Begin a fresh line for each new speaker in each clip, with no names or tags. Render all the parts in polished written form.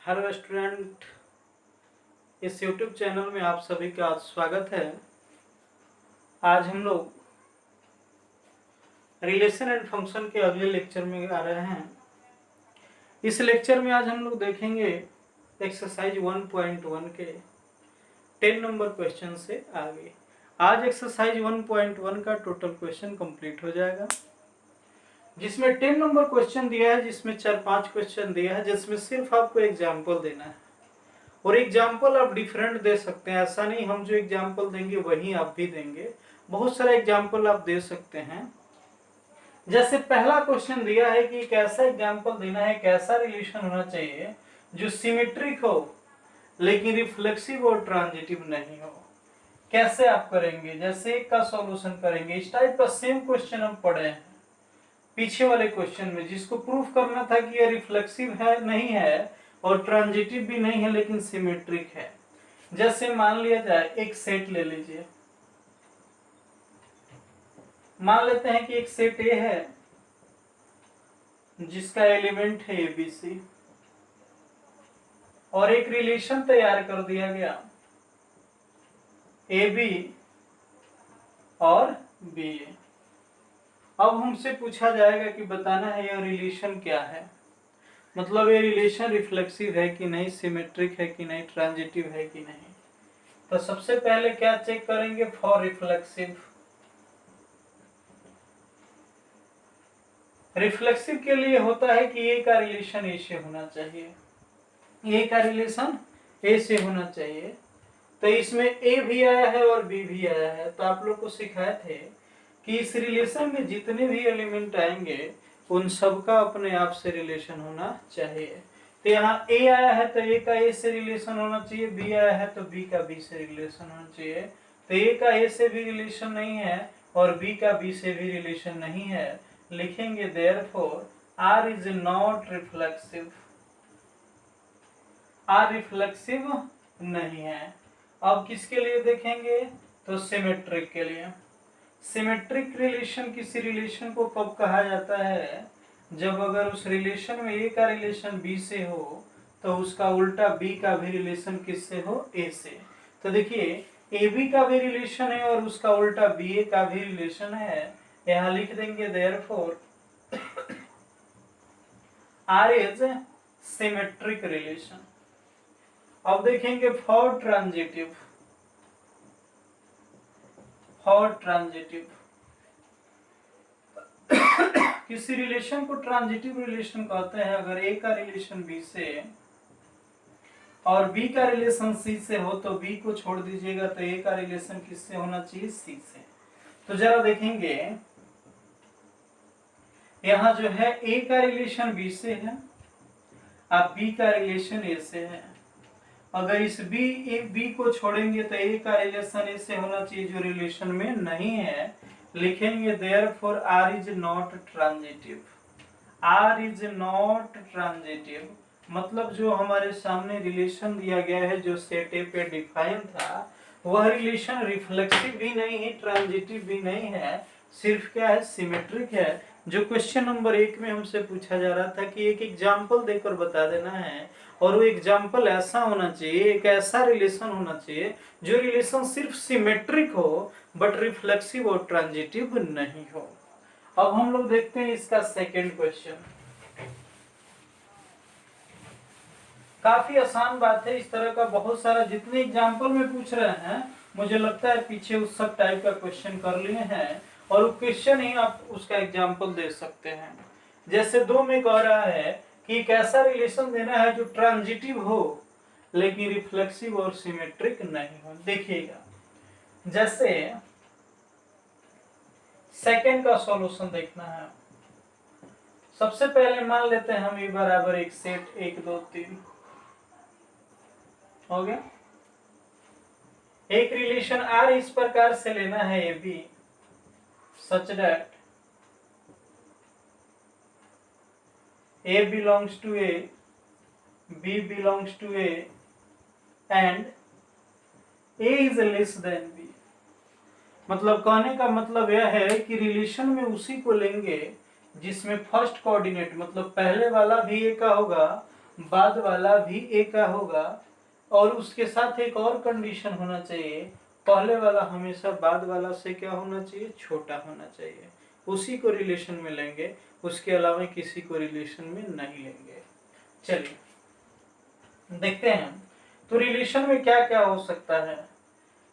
Hello student, इस YouTube channel में आप सभी का स्वागत है। आज हम लोग रिलेशन एंड फंक्शन के अगले लेक्चर में आ रहे हैं। इस लेक्चर में आज हम लोग देखेंगे एक्सरसाइज 1.1 के 10 नंबर क्वेश्चन से आगे। आज एक्सरसाइज 1.1 का टोटल क्वेश्चन कंप्लीट हो जाएगा, जिसमें 10 नंबर क्वेश्चन दिया है, जिसमें 4-5 क्वेश्चन दिया है, जिसमें सिर्फ आपको एग्जाम्पल देना है। और एग्जाम्पल आप डिफरेंट दे सकते हैं, ऐसा नहीं हम जो एग्जाम्पल देंगे वही आप भी देंगे। बहुत सारे एग्जाम्पल आप दे सकते हैं। जैसे पहला क्वेश्चन दिया है कि कैसा एग्जाम्पल देना है, कैसा रिलेशन होना चाहिए जो सिमेट्रिक हो लेकिन रिफ्लेक्सिव और ट्रांजिटिव नहीं हो। कैसे आप करेंगे, जैसे एक का सॉल्यूशन करेंगे। इस टाइप का सेम क्वेश्चन हम पढ़े हैं पीछे वाले क्वेश्चन में, जिसको प्रूफ करना था कि ये रिफ्लेक्सिव है नहीं है और ट्रांजिटिव भी नहीं है लेकिन सिमेट्रिक है। जैसे मान लिया जाए, एक सेट ले लीजिए। मान लेते हैं कि एक सेट ए है जिसका एलिमेंट है एबीसी, और एक रिलेशन तैयार कर दिया गया ए बी और बी ए। अब हमसे पूछा जाएगा कि बताना है यह रिलेशन क्या है, मतलब ये रिलेशन रिफ्लेक्सिव है कि नहीं, सिमेट्रिक है कि नहीं, ट्रांजिटिव है कि नहीं। तो सबसे पहले क्या चेक करेंगे, फॉर रिफ्लेक्सिव। रिफ्लेक्सिव के लिए होता है कि ए का रिलेशन ए से होना चाहिए, ए का रिलेशन ए से होना चाहिए। तो इसमें ए भी आया है और बी भी आया है। तो आप लोग को सिखाए थे कि इस रिलेशन में जितने भी एलिमेंट आएंगे उन सबका अपने आप से रिलेशन होना चाहिए। तो यहाँ ए आया है तो ए का ए से रिलेशन होना चाहिए, बी आया है तो बी का बी से रिलेशन होना चाहिए। तो ए का ए से भी रिलेशन नहीं है और बी का बी से भी रिलेशन नहीं है। लिखेंगे therefore R is not reflexive, R reflexive नहीं है। अब किसके लिए देखेंगे, तो सिमेट्रिक के लिए। सिमेट्रिक रिलेशन किसी रिलेशन को कब कहा जाता है, जब अगर उस रिलेशन में ए का रिलेशन बी से हो तो उसका उल्टा बी का भी रिलेशन किससे हो, ए से। तो देखिए ए बी का भी रिलेशन है और उसका उल्टा बी ए का भी रिलेशन है। यहाँ लिख देंगे therefore R is symmetric relation. अब देखेंगे फॉर ट्रांजिटिव, फॉर ट्रांजिटिव किसी रिलेशन को ट्रांजिटिव रिलेशन कहते हैं अगर ए का रिलेशन बी से और बी का रिलेशन सी से हो तो बी को छोड़ दीजिएगा, तो ए का रिलेशन किससे होना चाहिए, सी से। तो जरा देखेंगे यहाँ जो है ए का रिलेशन बी से है, अब बी का रिलेशन ए से है। अगर इस बी को छोड़ेंगे तो ए का रिलेशन ए से होना चाहिए जो रिलेशन में नहीं है। लिखेंगे therefore R is not transitive, R is not transitive मतलब जो हमारे सामने रिलेशन दिया गया है जो सेट ए पे डिफाइन था, वह रिलेशन रिफ्लेक्सिव भी नहीं है, ट्रांजिटिव भी नहीं है, सिर्फ क्या है, सिमेट्रिक है। जो क्वेश्चन नंबर 1 में हमसे पूछा जा रहा था कि एक एग्जाम्पल देकर बता देना है, और वो एग्जाम्पल ऐसा होना चाहिए, एक ऐसा रिलेशन होना चाहिए जो रिलेशन सिर्फ सिमेट्रिक हो बट रिफ्लेक्सिव और ट्रांजिटिव नहीं हो। अब हम लोग देखते हैं इसका सेकंड क्वेश्चन। काफी आसान बात है, इस तरह का बहुत सारा जितने एग्जाम्पल में पूछ रहे हैं मुझे लगता है पीछे उस सब टाइप का क्वेश्चन कर लिए हैं और क्वेश्चन ही आप उसका एग्जाम्पल दे सकते हैं। जैसे 2 में कह रहा है कि एक ऐसा रिलेशन देना है जो ट्रांजिटिव हो लेकिन रिफ्लेक्सिव और सिमेट्रिक नहीं हो। देखिएगा, जैसे सेकंड का सॉल्यूशन देखना है। सबसे पहले मान लेते हैं हम ए बराबर एक सेट 1 2 3 हो गया। एक रिलेशन आर इस प्रकार से लेना है A B such that A belongs to A, B belongs to A and A is less than B. मतलब कहने का मतलब यह है कि रिलेशन में उसी को लेंगे जिसमें फर्स्ट कोऑर्डिनेट मतलब पहले वाला भी ए का होगा बाद वाला भी ए का होगा, और उसके साथ एक और कंडीशन होना चाहिए, पहले वाला हमेशा बाद वाला से क्या होना चाहिए, छोटा होना चाहिए। उसी को रिलेशन में लेंगे, उसके अलावा किसी को रिलेशन में नहीं लेंगे। चलिए देखते हैं। तो रिलेशन में क्या क्या हो सकता है,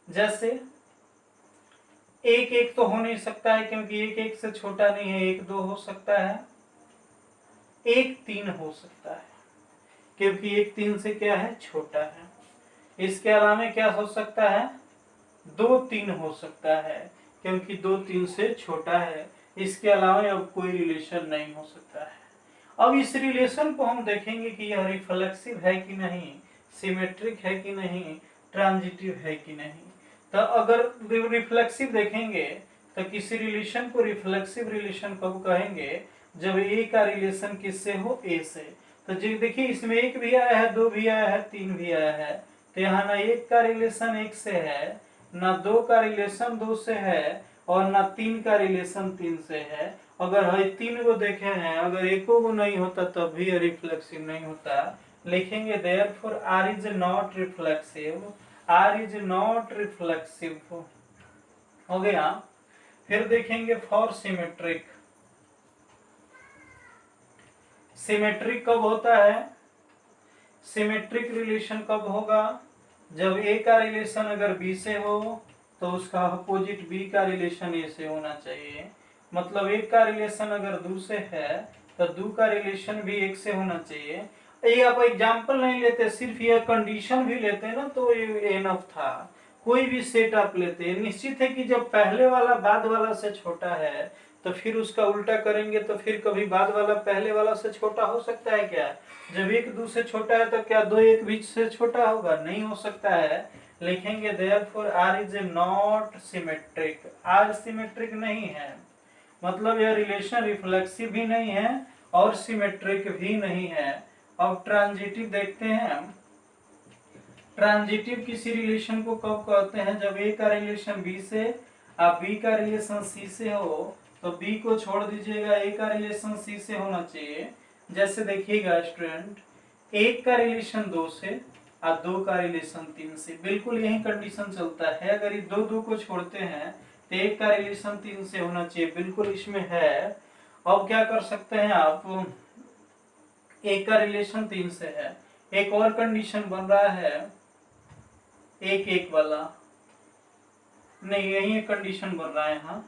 जैसे एक एक तो हो नहीं सकता है क्योंकि एक एक से छोटा नहीं है, एक दो हो सकता है, एक तीन हो सकता है क्योंकि एक तीन से क्या है, छोटा है। इसके अलावा क्या हो सकता है, दो तीन हो सकता है क्योंकि दो तीन से छोटा है। इसके अलावा अब कोई रिलेशन नहीं हो सकता है। अब इस रिलेशन को हम देखेंगे कि यह रिफ्लेक्सिव है कि नहीं, सिमेट्रिक है कि नहीं, ट्रांजिटिव है कि नहीं। तो अगर रिफ्लेक्सिव देखेंगे तो किसी रिलेशन को रिफ्लेक्सिव रिलेशन कब कहेंगे, जब ए का रिलेशन किससे हो, ए से। तो जो देखिए इसमें एक भी आया है, दो भी आया है, तीन भी आया है, तो यहाँ ना एक का रिलेशन एक से है, ना दो का रिलेशन दो से है, और ना तीन का रिलेशन तीन से है। अगर है तीन को देखे हैं, अगर एको को नहीं होता तब भी रिफ्लेक्सिव नहीं होता। लिखेंगे therefore R is not reflexive, R is not reflexive हो गया। फिर देखेंगे फॉर सिमेट्रिक, सिमेट्रिक कब होता है, सिमेट्रिक रिलेशन कब होगा, जब ए का रिलेशन अगर बी से हो तो उसका अपोजिट बी का रिलेशन ए से होना चाहिए। मतलब एक का रिलेशन अगर दो से है तो दो का रिलेशन भी एक से होना चाहिए। ये आप एग्जाम्पल नहीं लेते, सिर्फ ये कंडीशन भी लेते ना तो ये एनफ था। कोई भी सेट आप लेते, निश्चित है कि जब पहले वाला बाद वाला से छोटा है तो फिर उसका उल्टा करेंगे तो फिर कभी बाद वाला पहले वाला से छोटा हो सकता है क्या, जब एक दो से छोटा है तो क्या दो एक बीच से छोटा होगा, नहीं हो सकता है। लिखेंगे therefore R is not symmetric, R symmetric नहीं है, मतलब यह रिलेशन रिफ्लेक्सिव भी नहीं है और सिमेट्रिक भी नहीं है। अब ट्रांजिटिव देखते हैं। ट्रांजिटिव किसी रिलेशन को कब कहते हैं, जब ए का रिलेशन बी से और बी का रिलेशन सी से हो, तो बी को छोड़ दीजिएगा, ए का रिलेशन सी से होना चाहिए। जैसे देखिएगा स्टूडेंट, एक का रिलेशन दो से और दो का रिलेशन तीन से, बिल्कुल यही कंडीशन चलता है। अगर ये दो दो को छोड़ते हैं तो एक का रिलेशन तीन से होना चाहिए, बिल्कुल इसमें है। अब क्या कर सकते हैं आप, एक का रिलेशन तीन से है, एक और कंडीशन बन रहा है एक एक वाला, नहीं यही एक कंडीशन बन रहा है यहाँ,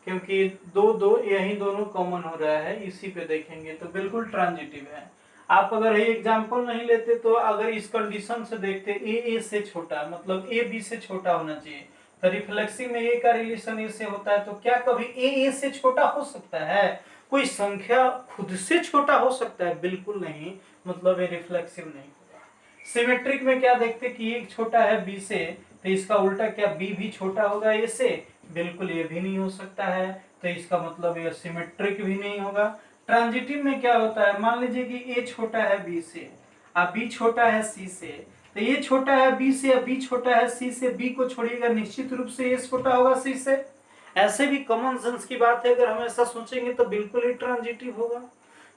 क्योंकि दो दो यही दोनों कॉमन हो रहा है, इसी पे देखेंगे तो बिल्कुल ट्रांजिटिव है। आप अगर ये एग्जांपल नहीं लेते तो अगर इस कंडीशन से देखते ए से छोटा, मतलब ए बी से छोटा होना चाहिए, तो रिफ्लेक्सिव में ए का रिलेशन ए से होता है, तो क्या कभी ए से छोटा हो सकता है, कोई संख्या खुद से छोटा हो सकता है, बिल्कुल नहीं, मतलब ये रिफ्लेक्सिव नहीं होगा। सिमेट्रिक में क्या देखते कि एक छोटा है बी से, तो इसका उल्टा क्या बी भी छोटा होगा ए से, बिल्कुल ये भी नहीं हो सकता है, तो इसका मतलब ये सिमेट्रिक भी नहीं होगा। ट्रांजिटिव में क्या होता है, मान लीजिए कि ए छोटा है बी से और बी छोटा है सी से, तो ये छोटा है बी से, बी छोटा है सी से, बी को छोड़िएगा निश्चित रूप से ये छोटा होगा सी से। ऐसे भी कॉमन सेंस की बात है, अगर हम ऐसा सोचेंगे तो बिल्कुल ही ट्रांजिटिव होगा।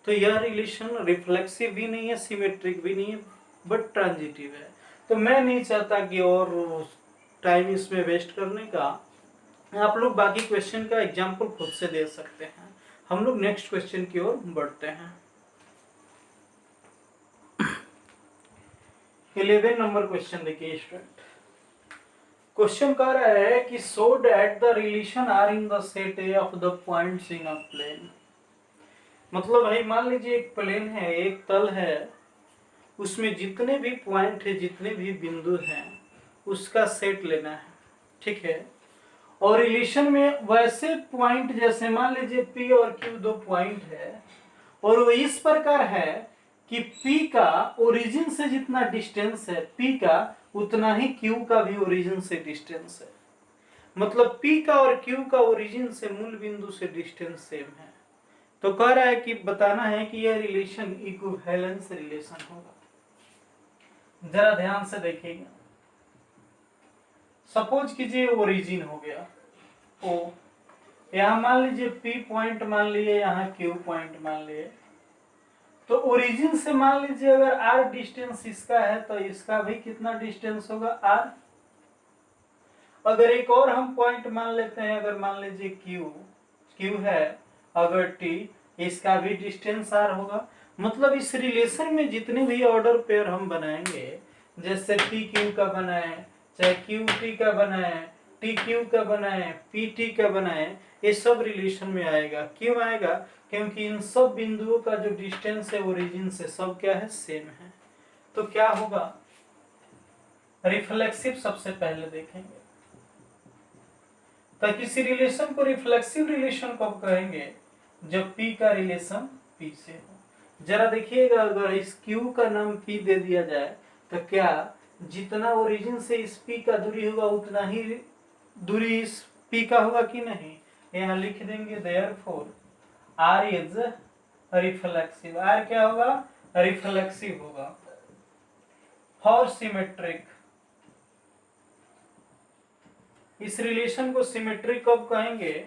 तो यह रिलेशन रिफ्लेक्सिव भी नहीं है, सिमेट्रिक भी नहीं है, बट ट्रांजिटिव है। तो मैं नहीं चाहता कि और टाइम इसमें वेस्ट करने का, आप लोग बाकी क्वेश्चन का एग्जाम्पल खुद से दे सकते हैं। हम लोग नेक्स्ट क्वेश्चन की ओर बढ़ते हैं। 11 नंबर क्वेश्चन देखिए स्टूडेंट। क्वेश्चन कह रहा है कि show that the relation R in the set A of the points in a plane. मतलब भाई मान लीजिए एक प्लेन है, एक तल है, उसमें जितने भी पॉइंट है, जितने भी बिंदु हैं, उसका सेट लेना है, ठीक है। और रिलेशन में वैसे पॉइंट, जैसे मान लीजिए P और Q दो पॉइंट है, और वो इस प्रकार है कि P का ओरिजिन से जितना डिस्टेंस है P का, उतना ही Q का भी ओरिजिन से डिस्टेंस है। मतलब P का और Q का ओरिजिन से मूल बिंदु से डिस्टेंस सेम है। तो कह रहा है कि बताना है कि यह रिलेशन इक्विवेलेंस रिलेशन होगा। जरा ध्यान से देखिएगा। सपोज कीजिए ओरिजिन हो गया O, यहाँ मान लीजिए P पॉइंट मान लिए, यहाँ Q पॉइंट मान लिए, तो ओरिजिन से मान लीजिए अगर r डिस्टेंस इसका है तो इसका भी कितना डिस्टेंस होगा r। अगर एक और हम पॉइंट मान लेते हैं, अगर मान लीजिए q है, अगर t, इसका भी डिस्टेंस r होगा। मतलब इस रिलेशन में जितने भी ऑर्डर पेयर हम बनाएंगे, जैसे पी क्यू का बनाए, चाहे क्यू टी का बनाए, टी क्यू का बनाए, पी टी का बनाए, ये सब रिलेशन में आएगा। क्यों आएगा? क्योंकि इन सब बिंदुओं का जो डिस्टेंस है ओरिजिन से सब क्या है, सेम है। तो क्या होगा, रिफ्लेक्सिव सबसे पहले देखेंगे। तो किसी रिलेशन को रिफ्लेक्सिव रिलेशन कब कहेंगे, जब P का रिलेशन P से हो। जरा देखिएगा, अगर इस Q का नाम P दे दिया जाए तो क्या जितना ओरिजिन से इस P का दूरी होगा उतना ही दूरी इस P का होगा कि नहीं? यहाँ लिख देंगे therefore R is reflexive. R क्या होगा, रिफ्लेक्सिव होगा। फॉर सिमेट्रिक, इस रिलेशन को सिमेट्रिक कब कहेंगे,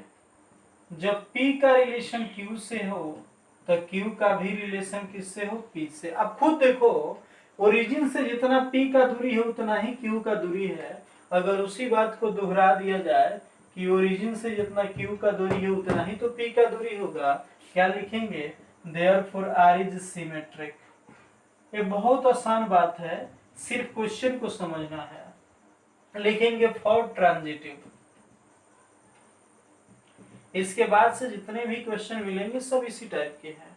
जब P का रिलेशन Q से हो तो Q का भी रिलेशन किससे हो, P से। अब खुद देखो, ओरिजिन से जितना P का दूरी है उतना ही Q का दूरी है। अगर उसी बात को दोहरा दिया जाए कि ओरिजिन से जितना Q का दूरी है उतना ही तो P का दूरी होगा, क्या लिखेंगे, देयरफॉर R इज सिमेट्रिक। ये बहुत आसान बात है, सिर्फ क्वेश्चन को समझना है। लिखेंगे फॉर ट्रांजिटिव। इसके बाद से जितने भी क्वेश्चन मिलेंगे सब इसी टाइप के हैं।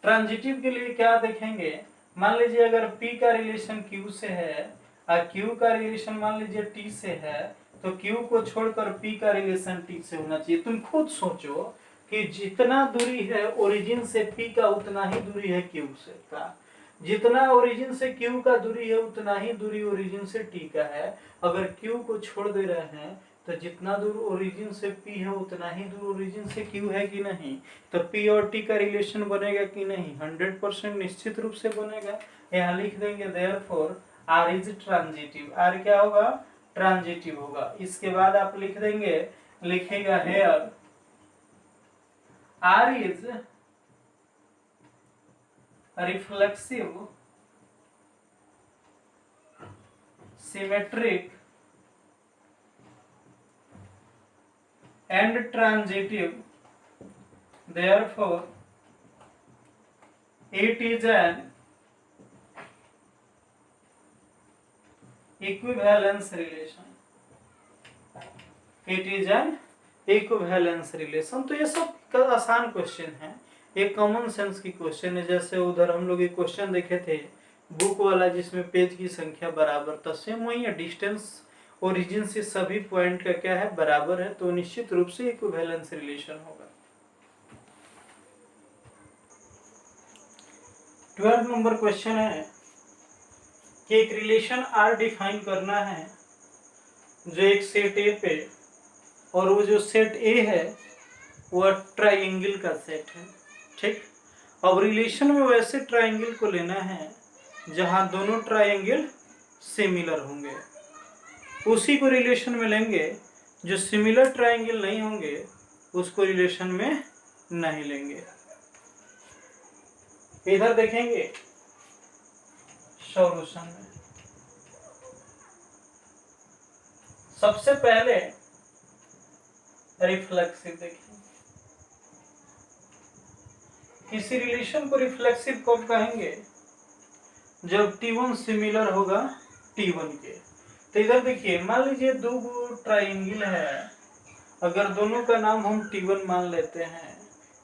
ट्रांजिटिव के लिए क्या देखेंगे, मान लीजिए अगर P का रिलेशन Q से है और Q का रिलेशन मान लीजिए T से है, तो Q को छोड़कर P का रिलेशन T से होना चाहिए। तुम खुद सोचो कि जितना दूरी है ओरिजिन से P का उतना ही दूरी है Q से का, जितना ओरिजिन से Q का दूरी है उतना ही दूरी ओरिजिन से T का है। अगर Q को छोड़ दे रहे हैं तो जितना दूर ओरिजिन से P है उतना ही दूर ओरिजिन से Q है कि नहीं? तो P और T का रिलेशन बनेगा कि नहीं? 100% निश्चित रूप से बनेगा। यहाँ लिख देंगे therefore R is transitive. R क्या होगा, ट्रांजिटिव होगा। इसके बाद आप लिख देंगे, लिखेगा here R is reflexive symmetric and transitive, therefore it is an equivalence relation। it is an equivalence relation। तो ये सब आसान क्वेश्चन है, ये कॉमन सेंस की क्वेश्चन है। जैसे उधर हम लोग एक क्वेश्चन देखे थे बुक वाला जिसमें पेज की संख्या बराबर था, सेम वही है, डिस्टेंस ओरिजिन से सभी पॉइंट का क्या है, बराबर है, तो निश्चित रूप से इक्विवेलेंस रिलेशन होगा। 12 नंबर क्वेश्चन है कि एक रिलेशन R डिफाइन करना है जो एक सेट A पे, और वो जो सेट A है वो ट्राइंगल का सेट है, ठीक। अब रिलेशन में वैसे ट्राइंगल को लेना है जहां दोनों ट्राइंगल सिमिलर होंगे, उसी को रिलेशन में लेंगे। जो सिमिलर ट्राइंगल नहीं होंगे उसको रिलेशन में नहीं लेंगे। इधर देखेंगे सॉल्यूशन में सबसे पहले रिफ्लेक्सिव देखेंगे। किसी रिलेशन को रिफ्लेक्सिव कब कहेंगे, जब T1 सिमिलर होगा T1 के। तो इधर देखिए, मान लीजिए दो ट्राइंगल है, अगर दोनों का नाम हम T1 मान लेते हैं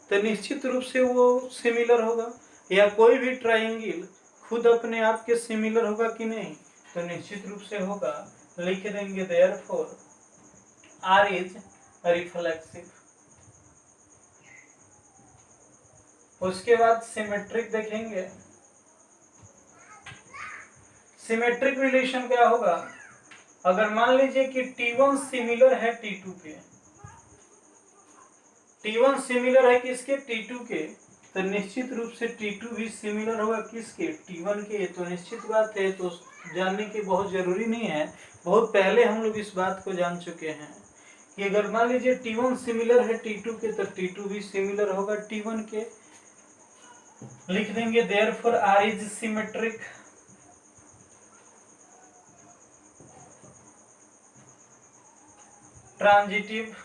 तो निश्चित रूप से वो सिमिलर होगा। या कोई भी ट्राइंगल खुद अपने आप के सिमिलर होगा कि नहीं, तो निश्चित रूप से होगा। लिख देंगे देयरफॉर R इज रिफ्लेक्सिव। उसके बाद सिमेट्रिक देखेंगे। सिमेट्रिक रिलेशन क्या होगा, अगर मान लीजिए कि T1 सिमिलर है T2 के, T1 सिमिलर है किसके, T2 के, तो निश्चित रूप से T2 भी सिमिलर होगा किसके, T1 के। तो निश्चित बात है, तो जानने की बहुत जरूरी नहीं है, बहुत पहले हम लोग इस बात को जान चुके हैं कि अगर मान लीजिए T1 सिमिलर है T2 के तो T2 भी सिमिलर होगा T1 के। लिख देंगे therefore R is symmetric transitive.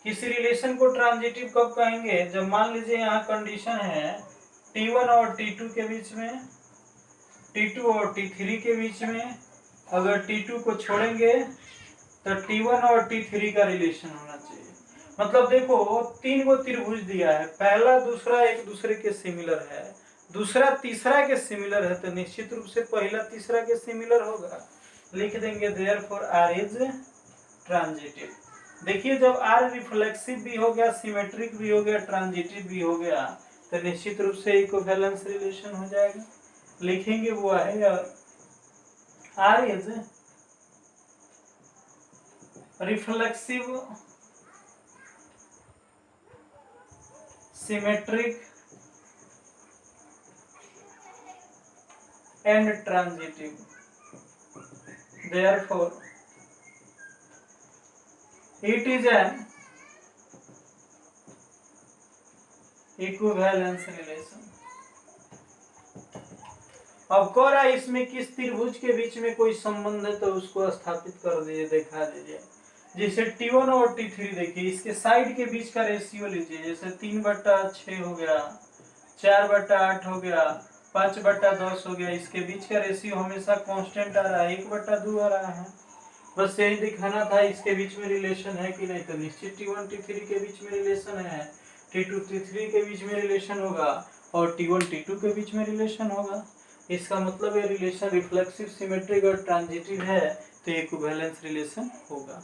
किसी रिलेशन को ट्रांजिटिव कब कहेंगे? जब मान लीजिए यहाँ कंडीशन है T1 और T2 के बीच में, T2 और T3 के बीच में, अगर T2 को छोड़ेंगे तो T1 और T3 का रिलेशन होना चाहिए। मतलब देखो तीन को त्रिभुज दिया है, पहला दूसरा एक दूसरे के सिमिलर है, दूसरा तीसरा के सिमिलर है, तो निश्चित रूप से पहला तीसरा के सिमिलर होगा। लिख देंगे देयरफॉर R इज ट्रांजिटिव। देखिए जब R रिफ्लेक्सिव भी हो गया, सिमेट्रिक भी हो गया, ट्रांजिटिव भी हो गया, तो निश्चित रूप से इक्विवेलेंस रिलेशन हो जाएगा। लिखेंगे वो है R is reflexive symmetric and transitive, therefore it is an equivalence relation। अब कह रहा है इसमें किस त्रिभुज के बीच में कोई संबंध है, तो उसको स्थापित कर दीजिए, दिखा दीजिए। जैसे T1 और T3 देखिए, इसके साइड के बीच का रेशियो लीजिए, जैसे 3/6 हो गया, 4/8 हो गया, 5/10 हो गया, इसके बीच का रेशियो हमेशा कांस्टेंट आ रहा है, 1/2 आ रहा है। बस यही दिखाना था इसके बीच में रिलेशन है कि नहीं, तो निश्चित T1 T3 के बीच में रिलेशन है, T2 T3 के बीच में रिलेशन होगा, और T1 T2 के बीच में रिलेशन होगा। इसका मतलब ये रिलेशन रिफ्लेक्सिव सिमेट्रिक और ट्रांजिटिव है, तो इक्विवेलेंस रिलेशन होगा।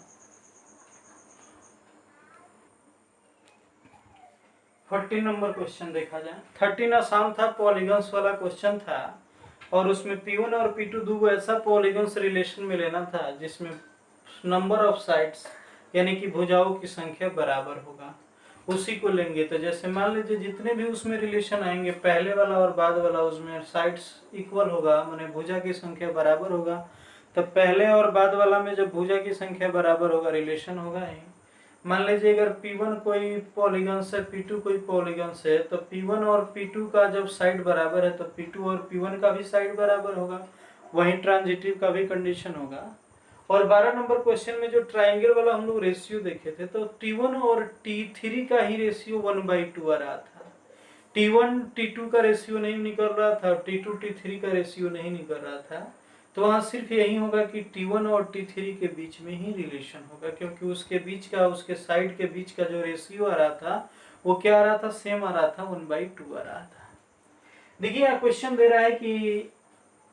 14 नंबर क्वेश्चन देखा जाए। 13 आसान था, पॉलीगन्स वाला क्वेश्चन था, और उसमें P1 और P2 दो ऐसा पॉलीगन्स रिलेशन में लेना था जिसमें नंबर ऑफ साइड्स यानी कि भुजाओं की संख्या बराबर होगा, उसी को लेंगे। तो जैसे मान लीजिए जितने भी उसमें रिलेशन आएंगे, पहले वाला और बाद वाला, उसमें साइड्स इक्वल होगा, माने भुजा की संख्या बराबर होगा, तो पहले और बाद वाला में जब भुजा की संख्या बराबर होगा रिलेशन होगा ही। मान लीजिए अगर P1 कोई पॉलीगन्स है, P2 कोई पॉलीगन्स है, तो P1 और P2 का जब साइड बराबर है तो P2 और P1 का भी साइड बराबर होगा, वहीं ट्रांजिटिव का भी कंडीशन होगा। और 12 नंबर क्वेश्चन में जो ट्राइंगल वाला हम लोग रेशियो देखे थे, तो T1 और T3 का ही रेशियो 1/2 आ रहा था। T1 T2 का रेशियो नहीं निकल रहा था, T2 T3 का रेशियो नहीं निकल रहा था, तो वहाँ सिर्फ यही होगा कि T1 और T3 के बीच में ही रिलेशन होगा, क्योंकि उसके बीच का, उसके साइड के बीच का जो रेशियो आ रहा था वो क्या आ रहा था, सेम आ रहा था, 1/2 आ रहा था। देखिए यहाँ क्वेश्चन दे रहा है कि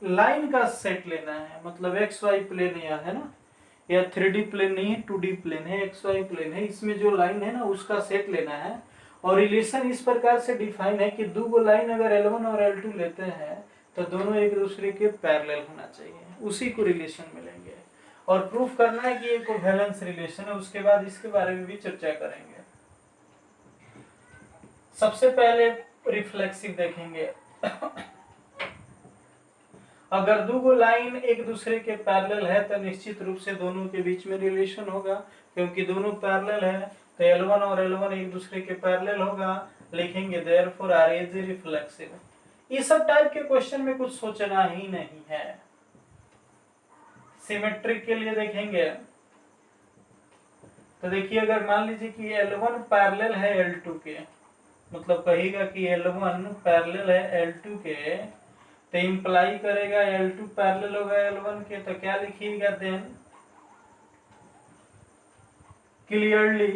लाइन का सेट लेना है, मतलब XY प्लेन है ना, या 3D प्लेन नहीं है, 2D प्लेन है, XY प्लेन है, इसमें जो लाइन है ना उसका सेट लेना है। और रिलेशन इस प्रकार से डिफाइन है कि दो लाइन अगर L1 और L2 लेते हैं तो दोनों एक दूसरे के पैरेलल होना चाहिए, उसी को रिलेशन मिलेंगे। और प्रूफ करना है कि ये इक्विवेलेंस रिलेशन है, उसके बाद इसके बारे में भी चर्चा करेंगे। सबसे पहले रिफ्लेक्सिव देखेंगे। अगर दो लाइन एक दूसरे के पैरेलल है तो निश्चित रूप से दोनों के बीच में रिलेशन होगा, क्योंकि दोनों पैरेलल है, तो L1 और L1 एक दूसरे के पैरेलल होगा। लिखेंगे देयरफॉर R इज रिफ्लेक्सिव। इस सब टाइप के क्वेश्चन में कुछ सोचना ही नहीं है। सिमेट्रिक के लिए देखेंगे तो देखिए, अगर मान लीजिए कि L1 पैरेलल है L2 के, मतलब कहेगा कि L1 पैरेलल है L2 के, तो इंप्लाई करेगा L2 पैरेलल होगा L1 के, तो क्या लिखिएगा देन क्लियरली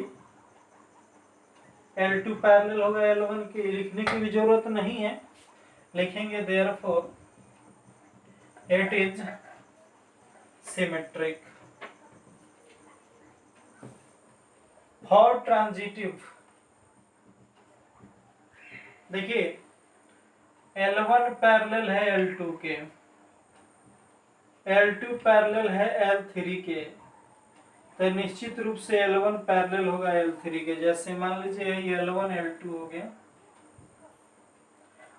L2 पैरेलल होगा L1 के, लिखने की भी जरूरत नहीं है। लिखेंगे therefore it is symmetric for transitive. देखिए L1 पैरेलल है L2 के, L2 पैरेलल है L3 के, तो निश्चित रूप से L1 पैरेलल होगा L3 के। जैसे मान लीजिए ये L1 L2 हो गया,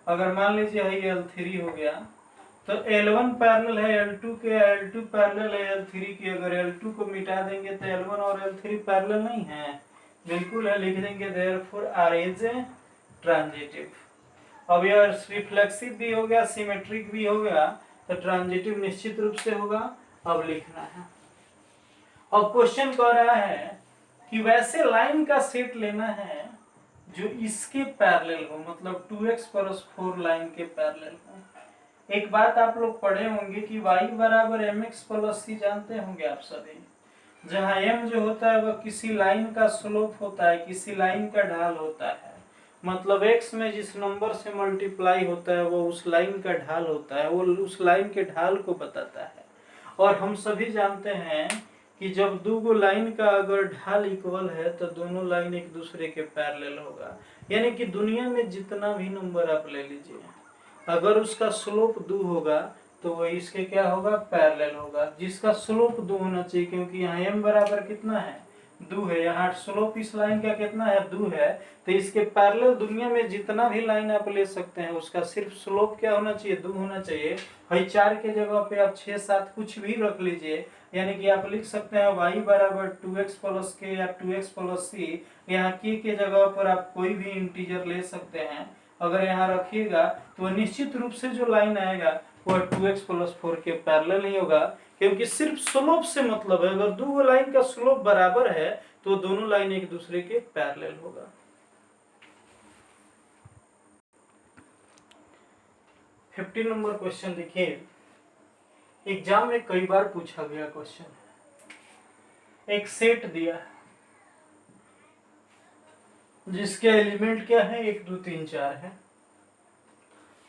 अगर मान लीजिए ये L3 हो गया, तो L1 पैरेलल है L2 के, L2 पैरेलल है L3 के। अगर L2 को मिटा देंगे तो L1 और L3 पैरेलल नहीं है, बिल्कुल है, लिख देंगे देयरफॉर आर इज ट्रांजिटिव। अब यह रिफ्लेक्सिव भी हो गया, सिमेट्रिक भी हो गया, तो ट्रांजिटिव निश्चित रूप से होगा। अब लिखना है। अब क्वेश्चन कह रहा है कि वैसे लाइन का सेट लेना है जो इसके पैरेलल हो, मतलब 2x+4 लाइन के पैरेलल हो। एक बात आप लोग पढ़े होंगे कि y बराबर mx+c जानते होंगे आप सभी। जहाँ m जो होता है वह किसी लाइन का स्लोप होता है, किसी लाइन का ढाल होता है। मतलब x में जिस नंबर से मल्टीप्लाई होता है वो उस लाइन का ढाल होता है, वो उस लाइन के ढाल को बताता है। और हम सभी जानते हैं कि जब दो लाइन का अगर ढाल इक्वल है तो दोनों लाइन एक दूसरे के पैरेलल होगा। यानी कि दुनिया में जितना भी नंबर आप ले लीजिए, अगर उसका स्लोप 2 होगा तो वह इसके क्या होगा, पैरेलल होगा। जिसका स्लोप 2 होना चाहिए, क्योंकि यहाँ m बराबर कितना है, 2 है। यहाँ स्लोप इस लाइन का कितना है, 2 है। तो इसके पैरेलल दुनिया में जितना भी लाइन आप ले सकते हैं उसका सिर्फ स्लोप क्या होना चाहिए, 2 होना चाहिए। भाई 4 के जगह पे आप 6, 7 कुछ भी रख लीजिए। यानी कि आप लिख सकते हैं y बराबर 2x+k या 2x+c। यहाँ के जगह पर आप कोई भी इंटीजर ले सकते हैं। अगर यहाँ रखिएगा तो निश्चित रूप से जो लाइन आएगा वह 2x+4 के पैरेलल ही होगा, क्योंकि सिर्फ स्लोप से मतलब है। अगर दो लाइन का स्लोप बराबर है तो दोनों लाइन एक दूसरे के पैरेलल होगा। 15 नंबर क्वेश्चन देखिए, एग्जाम में कई बार पूछा गया क्वेश्चन। एक सेट दिया जिसके एलिमेंट क्या है, 1 2 3 4 है,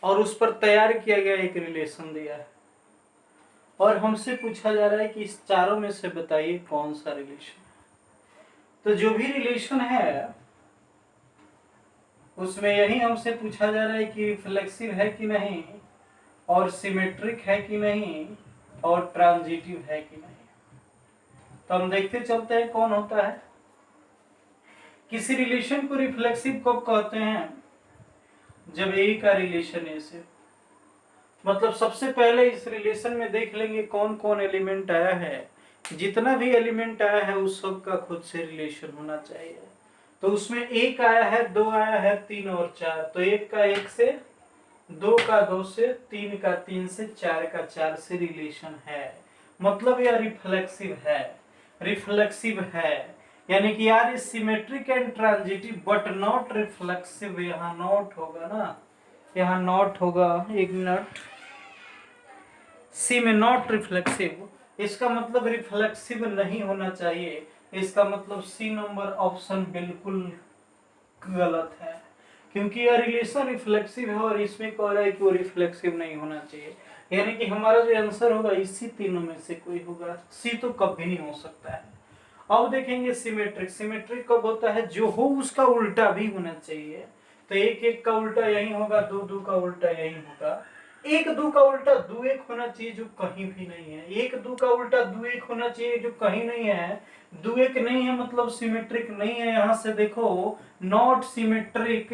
और उस पर तैयार किया गया एक रिलेशन दिया है, और हमसे पूछा जा रहा है कि इस चारों में से बताइए कौन सा रिलेशन। तो जो भी रिलेशन है उसमें यही हमसे पूछा जा रहा है कि रिफ्लेक्सिव है कि नहीं, और सिमेट्रिक है कि नहीं, और ट्रांजिटिव है कि नहीं। तो हम देखते चलते हैं कौन होता है। किसी रिलेशन को रिफ्लेक्सिव कब कहते हैं, जब ए का रिलेशन ए से, मतलब सबसे पहले इस रिलेशन में देख लेंगे कौन कौन एलिमेंट आया है। जितना भी एलिमेंट आया है उस सब का खुद से रिलेशन होना चाहिए। तो उसमें 1 आया है, 2 आया है, 3 और 4। तो 1 का 1 से, 2 का 2 से, 3 का 3 से, 4 का 4 से रिलेशन है। मतलब यह रिफ्लेक्सिव है। रिफ्लेक्सिव है यानी कि यार is symmetric and transitive but not reflexive. यहाँ नॉट होगा ना, यहाँ नॉट होगा, एक मिनट। सी में नॉट रिफ्लेक्सिव, इसका मतलब रिफ्लेक्सिव नहीं होना चाहिए। इसका मतलब सी नंबर ऑप्शन बिल्कुल गलत है, क्योंकि यह रिलेशन रिफ्लेक्सिव है और इसमें कह रहा है कि वो रिफ्लेक्सिव नहीं होना चाहिए। यानी कि हमारा जो आंसर होगा इसी तीनों में से कोई होगा, सी तो कभी नहीं हो सकता है। अब देखेंगे सिमेट्रिक। सिमेट्रिक कब होता है, जो हो उसका उल्टा भी होना चाहिए। तो 1 1 का उल्टा यही होगा, 2 2 का उल्टा यही होगा। 1 2 का उल्टा 2 1 होना चाहिए जो कहीं भी नहीं है। 1 2 का उल्टा 2 1 होना चाहिए जो कहीं नहीं है। 2 1 नहीं है मतलब सिमेट्रिक नहीं है। यहाँ से देखो नॉट सिमेट्रिक,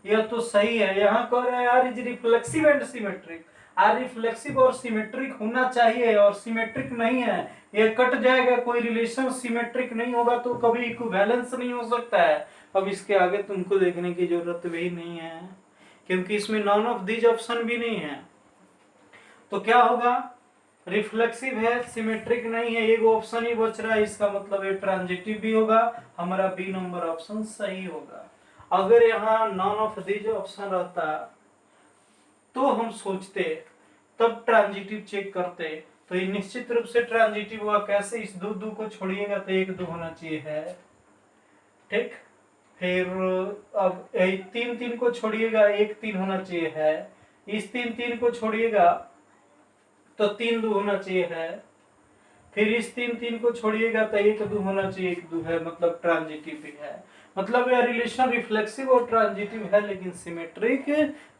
यह तो सही है। यहाँ कह रहा है R is reflexive and symmetric. R reflexive और सिमेट्रिक होना चाहिए और सिमेट्रिक नहीं है, ये कट जाएगा। कोई रिलेशन सिमेट्रिक नहीं होगा तो कभी इक्विवेलेंस नहीं हो सकता है। अब इसके आगे तुमको देखने की जरूरत भी नहीं है, क्योंकि इसमें नॉन ऑफ दीज ऑप्शन भी नहीं है। तो क्या होगा, रिफ्लेक्सिव है, सिमेट्रिक नहीं है, एक ऑप्शन ही बच रहा है। इसका मतलब ये ट्रांजिटिव भी होगा। हमारा बी नंबर ऑप्शन सही होगा। अगर यहाँ नॉन ऑफ दीज ऑप्शन रहता तो हम सोचते, तब ट्रांजिटिव चेक करते। तो ये निश्चित रूप से ट्रांजिटिव हुआ। कैसे, इस 2 2 को छोड़िएगा तो 1 2 होना चाहिए है, ठीक। फिर अब 3 3 को छोड़िएगा 1 3 होना चाहिए है। इस 3 3 को छोड़िएगा तो 3 2 होना चाहिए है। फिर इस 3 3 को छोड़िएगा तो 1 2 होना चाहिए, 1 2 है, मतलब ट्रांजिटिव भी है। मतलब यह रिलेशन रिफ्लेक्सिव और ट्रांजिटिव है लेकिन सिमेट्रिक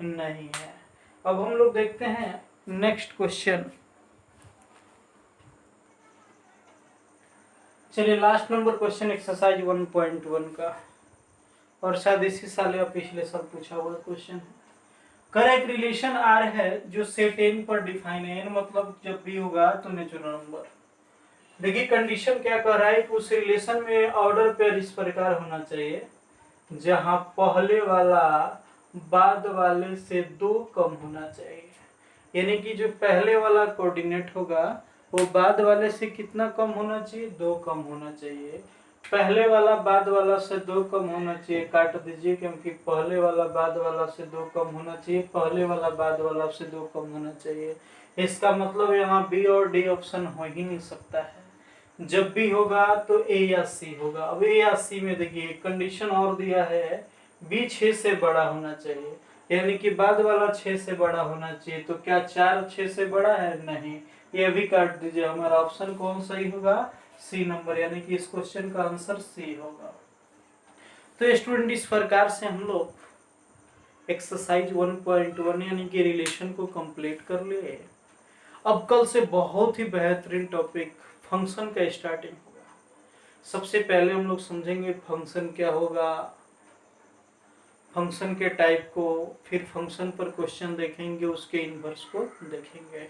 नहीं है। अब हम लोग देखते हैं नेक्स्ट क्वेश्चन। चलिए लास्ट नंबर क्वेश्चन एक्सरसाइज 1.1 का, और शायद इसी साल या पिछले साल पूछा हुआ क्वेश्चन है। कर एक रिलेशन आर है जो सेट एन पर डिफाइन है। एन मतलब जब भी होगा तो नेचुरल नंबर। देखिए कंडीशन क्या कह रहा है कि उस रिलेशन में ऑर्डर पेयर इस प्रकार होना चाहिए जहां पहले वाला बाद वाले से 2 कम होना चाहिए, यानी कि जो पहले वाला कोऑर्डिनेट होगा वो बाद वाले से कितना कम होना चाहिए, 2 कम होना चाहिए। पहले वाला बाद वाला से 2 कम होना चाहिए, काट दीजिए क्योंकि पहले वाला बाद वाला से 2 कम होना चाहिए, पहले वाला बाद वाला से 2 कम होना चाहिए। इसका मतलब यहाँ बी और डी ऑप्शन हो ही नहीं सकता है। जब भी होगा तो ए या सी होगा। अब ए या सी में देखिए कंडीशन और दिया है, बी 6 से बड़ा होना चाहिए, यानी कि बाद वाला 6 से बड़ा होना चाहिए। तो क्या 4 6 से बड़ा है? नहीं, ये भी काट दीजिए। हमारा ऑप्शन कौन सही होगा? सी नंबर, यानी कि इस क्वेश्चन का आंसर सी होगा। तो स्टूडेंट इस प्रकार से हम लोग एक्सरसाइज 1.1 यानी कि रिलेशन को कंप्लीट कर लिए। अब कल से बहुत ही बेहतरीन टॉपिक फंक्शन का स्टार्टिंग होगा। सबसे पहले हम लोग समझेंगे फंक्शन क्या होगा, फंक्शन के टाइप को, फिर फंक्शन पर क्वेश्चन देखेंगे, उसके इनवर्स को देखेंगे।